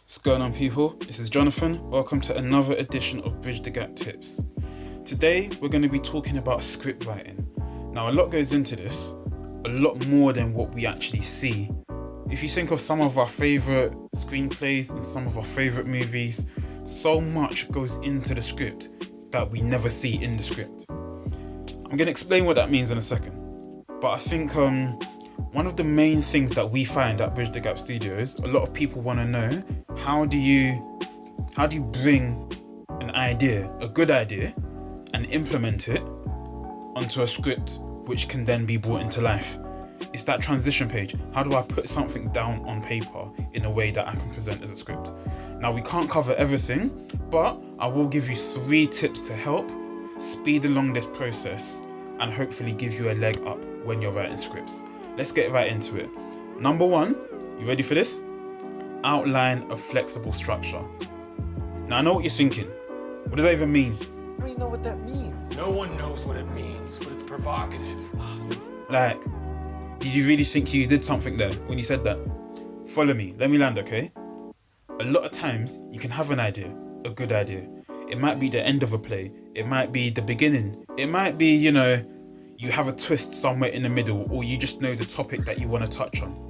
What's going on, people? This is Jonathan. Welcome to another edition of Bridge the Gap Tips. Today, we're going to be talking about script writing. Now, a lot goes into this, a lot more than what we actually see. If you think of some of our favourite screenplays and some of our favourite movies, so much goes into the script that we never see in the script. I'm going to explain what that means in a second. But I think one of the main things that we find at Bridge the Gap Studios, a lot of people want to know, how do you bring an idea, a good idea, and implement it onto a script which can then be brought into life? It's that transition page. How do I put something down on paper in a way that I can present as a script? Now, we can't cover everything, but I will give you 3 tips to help speed along this process and hopefully give you a leg up when you're writing scripts. Let's get right into it. Number 1, you ready for this? Outline a flexible structure. Now, I know what you're thinking. What does that even mean? I don't even know what that means. No one knows what it means, but it's provocative. Like, did you really think you did something there when you said that? Follow me, let me land, okay? A lot of times, you can have an idea, a good idea. It might be the end of a play. It might be the beginning. It might be, you have a twist somewhere in the middle, or you just know the topic that you want to touch on.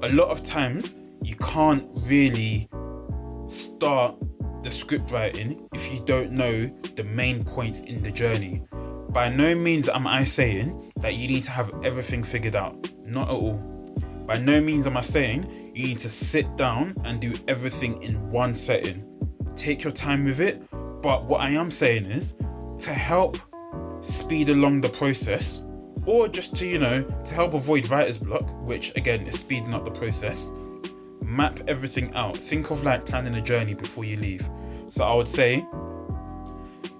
A lot of times, you can't really start the script writing if you don't know the main points in the journey. By no means am I saying that you need to have everything figured out. Not at all. By no means am I saying you need to sit down and do everything in one setting. Take your time with it. But what I am saying is, to help speed along the process, or just to help avoid writer's block, which again is speeding up the process, map everything out. Think of like planning a journey before you leave. So I would say,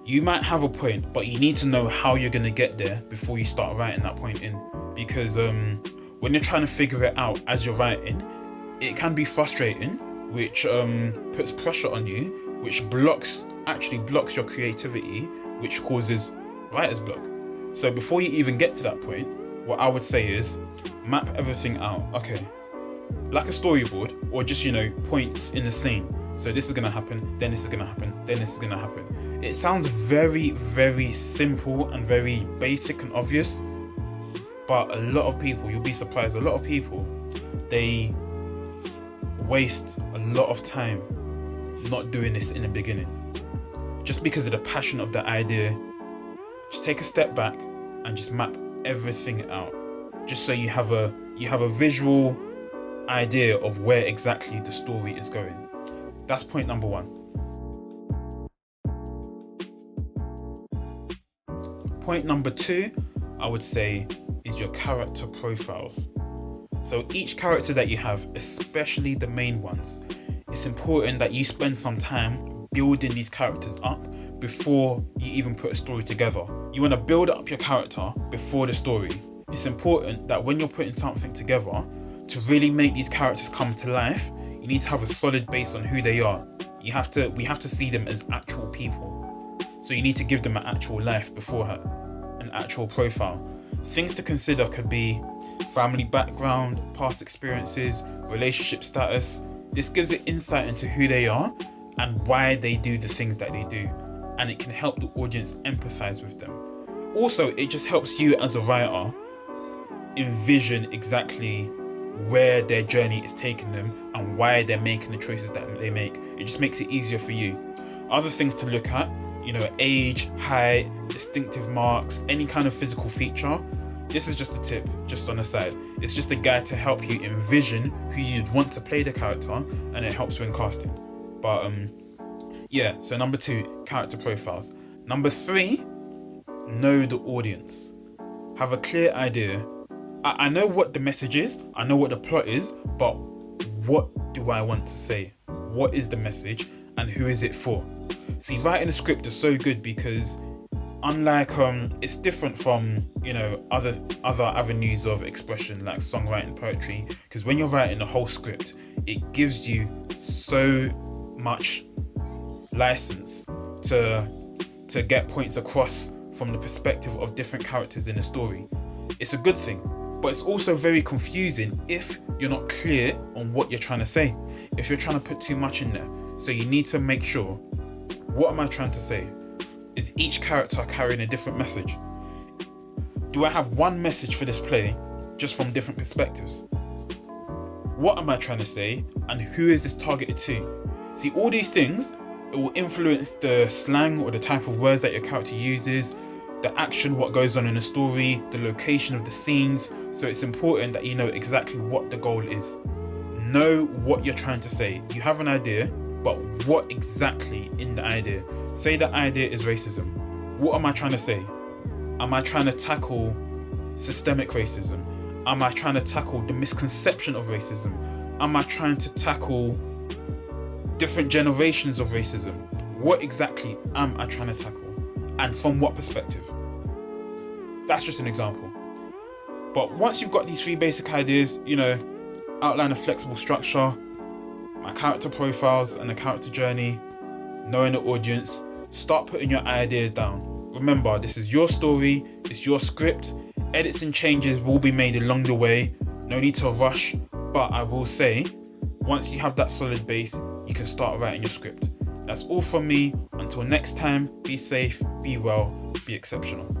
you might have a point, but you need to know how you're going to get there before you start writing that point in. Because when you're trying to figure it out as you're writing, it can be frustrating, which puts pressure on you, which actually blocks your creativity, which causes writer's block. So before you even get to that point, what I would say is map everything out. Okay, like a storyboard, or just points in the scene. So this is going to happen, then this is going to happen, then this is going to happen. It sounds very, very simple and very basic and obvious, but a lot of people, you'll be surprised, a lot of people, they waste a lot of time not doing this in the beginning, just because of the passion of the idea. Just take a step back and just map everything out, just so you have a visual idea of where exactly the story is going. That's point number 1. Point number 2, I would say, is your character profiles. So each character that you have, especially the main ones, it's important that you spend some time building these characters up before you even put a story together. You want to build up your character before the story. It's important that when you're putting something together, to really make these characters come to life, you need to have a solid base on who they are. We have to see them as actual people. So you need to give them an actual life beforehand, an actual profile. Things to consider could be family background, past experiences, relationship status. This gives it insight into who they are and why they do the things that they do, and it can help the audience empathize with them. Also, it just helps you as a writer envision exactly where their journey is taking them and why they're making the choices that they make. It just makes it easier for you. Other things to look at, age, height, distinctive marks, any kind of physical feature. This is just a tip, just on the side. It's just a guide to help you envision who you'd want to play the character, and it helps when casting. But so number 2, character profiles. Number 3, know the audience. Have a clear idea. I know what the message is, I know what the plot is, but what do I want to say? What is the message and who is it for? See, writing a script is so good because unlike it's different from other avenues of expression like songwriting, poetry, because when you're writing a whole script, it gives you so much license to get points across from the perspective of different characters in a story. It's a good thing, but it's also very confusing if you're not clear on what you're trying to say. If you're trying to put too much in there. So you need to make sure, what am I trying to say? Is each character carrying a different message? Do I have one message for this play, just from different perspectives? What am I trying to say, and who is this targeted to? See, all these things, it will influence the slang or the type of words that your character uses, the action, what goes on in the story, the location of the scenes. So it's important that you know exactly what the goal is. Know what you're trying to say. You have an idea, but what exactly in the idea? Say the idea is racism. What am I trying to say? Am I trying to tackle systemic racism? Am I trying to tackle the misconception of racism? Am I trying to tackle different generations of racism? What exactly am I trying to tackle? And from what perspective? That's just an example. But once you've got these 3 basic ideas, outline a flexible structure, my character profiles and the character journey, knowing the audience, start putting your ideas down. Remember, this is your story, it's your script. Edits and changes will be made along the way. No need to rush, but I will say, once you have that solid base, you can start writing your script. That's all from me. Until next time, be safe, be well, be exceptional.